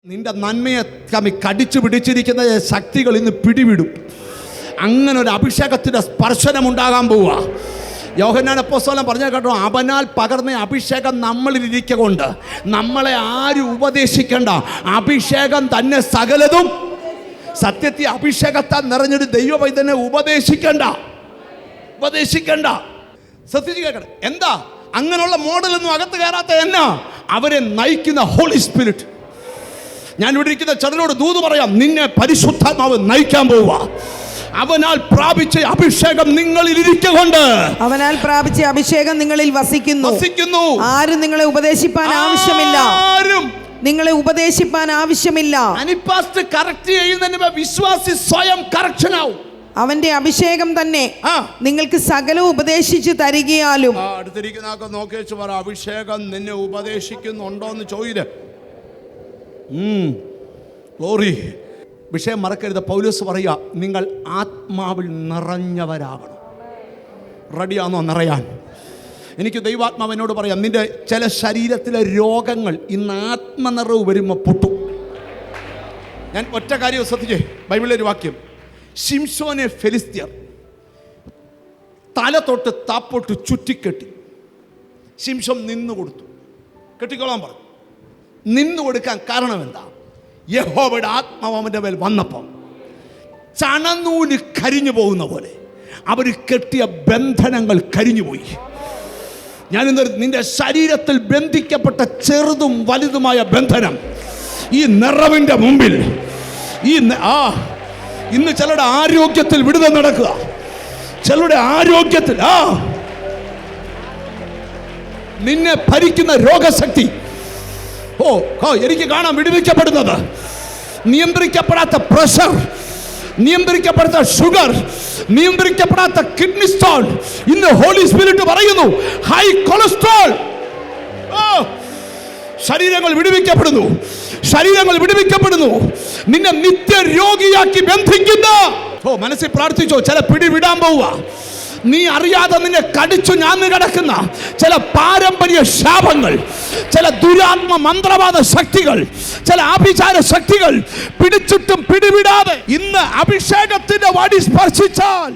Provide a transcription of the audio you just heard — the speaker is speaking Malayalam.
നിന്റെ നന്മയെ കടിച്ചു പിടിച്ചിരിക്കുന്ന ശക്തികൾ ഇന്ന് പിടിവിടും. അങ്ങനെ ഒരു അഭിഷേകത്തിൻ്റെ സ്പർശനം ഉണ്ടാകാൻ പോവുക. യോഹന്നാൻ അപ്പോസ്തലൻ പറഞ്ഞ കേട്ടോ, അവനാൽ പകർന്ന അഭിഷേകം നമ്മളിലിരിക്കൊണ്ട് നമ്മളെ ആരും ഉപദേശിക്കേണ്ട, അഭിഷേകം തന്നെ സകലതും സത്യത്തെ അഭിഷേകത്താൽ നിറഞ്ഞൊരു ദൈവപൈതനെ ഉപദേശിക്കണ്ട. ശ്രദ്ധിച്ച് കേൾക്കണം. എന്താ അങ്ങനെയുള്ള മോഡലൊന്നും അകത്ത് കയറാത്ത എന്നാ? അവരെ നയിക്കുന്ന ഹോളി സ്പിരിറ്റ്. ഞാൻ ഇവിടെ ഇരിക്കുന്ന ചിലരോട് ദൂത് പറയാം, നിന്നെ പരിശുദ്ധാത്മാവ് നയിക്കാൻ പോവുക. അവനാൽ പ്രാപിച്ച അഭിഷേകം നിങ്ങളിൽ ഇരിക്കൊണ്ട്, അവനാൽ പ്രാപിച്ച അഭിഷേകം നിങ്ങളിൽ വസിക്കുന്നു. ആരും നിങ്ങളെ ഉപദേശിപ്പാൻ ആവശ്യമില്ല. നിങ്ങളെ ഉപദേശിപ്പാൻ ആവശ്യമില്ല. അനിപ്പാസ്റ്റ് കറക്റ്റ് ചെയ്യുന്നതിന് വിശ്വാസി സ്വയം കറക്ഷൻ ആവും. അവന്റെ അഭിഷേകം തന്നെ നിങ്ങൾക്ക് സകലം ഉപദേശിച്ചു തരികയാലും. അടുത്തിരിക്കുന്ന നോക്കി വെച്ച് പറ, അഭിഷേകം നിന്നെ ഉപദേശിക്കുന്നുണ്ടോന്ന് ചോദിര്. ഗ്ലോറി. വിഷയം മറക്കരുത്. പൗലോസ് പറയുക, നിങ്ങൾ ആത്മാവിൽ നിറഞ്ഞവരാകണം. റെഡിയാണോ നിറയാൻ? എനിക്ക് ദൈവാത്മാവ് എന്നോട് പറയാം, നിന്റെ ചില ശരീരത്തിലെ രോഗങ്ങൾ ഇന്ന് ആത്മനിറവ് വരുമ്പോൾ പൊട്ടും. ഞാൻ ഒറ്റ കാര്യം ശ്രദ്ധിച്ചേ, ബൈബിളിലൊരു വാക്യം, ശിംശോനെ ഫെലിസ്ത്യർ തല തൊട്ട് താപ്പോട്ട് ചുറ്റിക്കെട്ടി. ശിംശോൻ നിന്നു കൊടുത്തു. കെട്ടിക്കോളാൻ പറഞ്ഞു. നിന്നു കൊടുക്കാൻ കാരണം എന്താ? യഹോവയുടെ ആത്മാവ് അവൻ്റെ മേൽ വന്നപ്പോൾ ചണനൂല് കരിഞ്ഞു പോകുന്ന പോലെ അവർ കെട്ടിയ ബന്ധനങ്ങൾ കരിഞ്ഞുപോയി. ഞാൻ നിന്റെ ശരീരത്തിൽ ബന്ധിക്കപ്പെട്ട ചെറുതും വലുതുമായ ബന്ധനം ഈ നിറവിൻ്റെ മുമ്പിൽ ഇന്ന് ചിലരുടെ ആരോഗ്യത്തിൽ വിടുതൽ നടക്കുക. ചിലരുടെ ആരോഗ്യത്തിൽ നിന്നെ ഭരിക്കുന്ന രോഗശക്തി എനിക്ക് കാണാൻ വിടുവിക്കപ്പെടുന്നത്. നിയന്ത്രിക്കപ്പെടാത്ത പ്രഷർ, നിയന്ത്രിക്കപ്പെടാത്ത ഷുഗർ, നിയന്ത്രിക്കപ്പെടാത്ത കിഡ്നി സ്റ്റോൺ, ഇന്ന് ഹോളി സ്പിരിറ്റ് പറയുന്നു ഹൈ കൊളസ്ട്രോൾ. ശരീരങ്ങൾ വിടുവിക്കപ്പെടുന്നു. നിന്നെ നിത്യരോഗിയാക്കി ബന്ധിക്കുന്ന മനസ്സിൽ പ്രാർത്ഥിച്ചോ, ചില പിടിവിടാൻ പോവുക. നീ അറിയാതെ നിന്നെ കടിച്ചു ഞാന്ന് കിടക്കുന്ന ചില പാരമ്പര്യ ശാപങ്ങൾ, ചില ദുരാത്മ മന്ത്രവാദ ശക്തികൾ, ചില ആഭിചാര ശക്തികൾ പിടിച്ചിട്ടും പിടിവിടാതെ ഇന്ന് അഭിഷേകത്തിന്റെ വടി സ്പർശിച്ചാൽ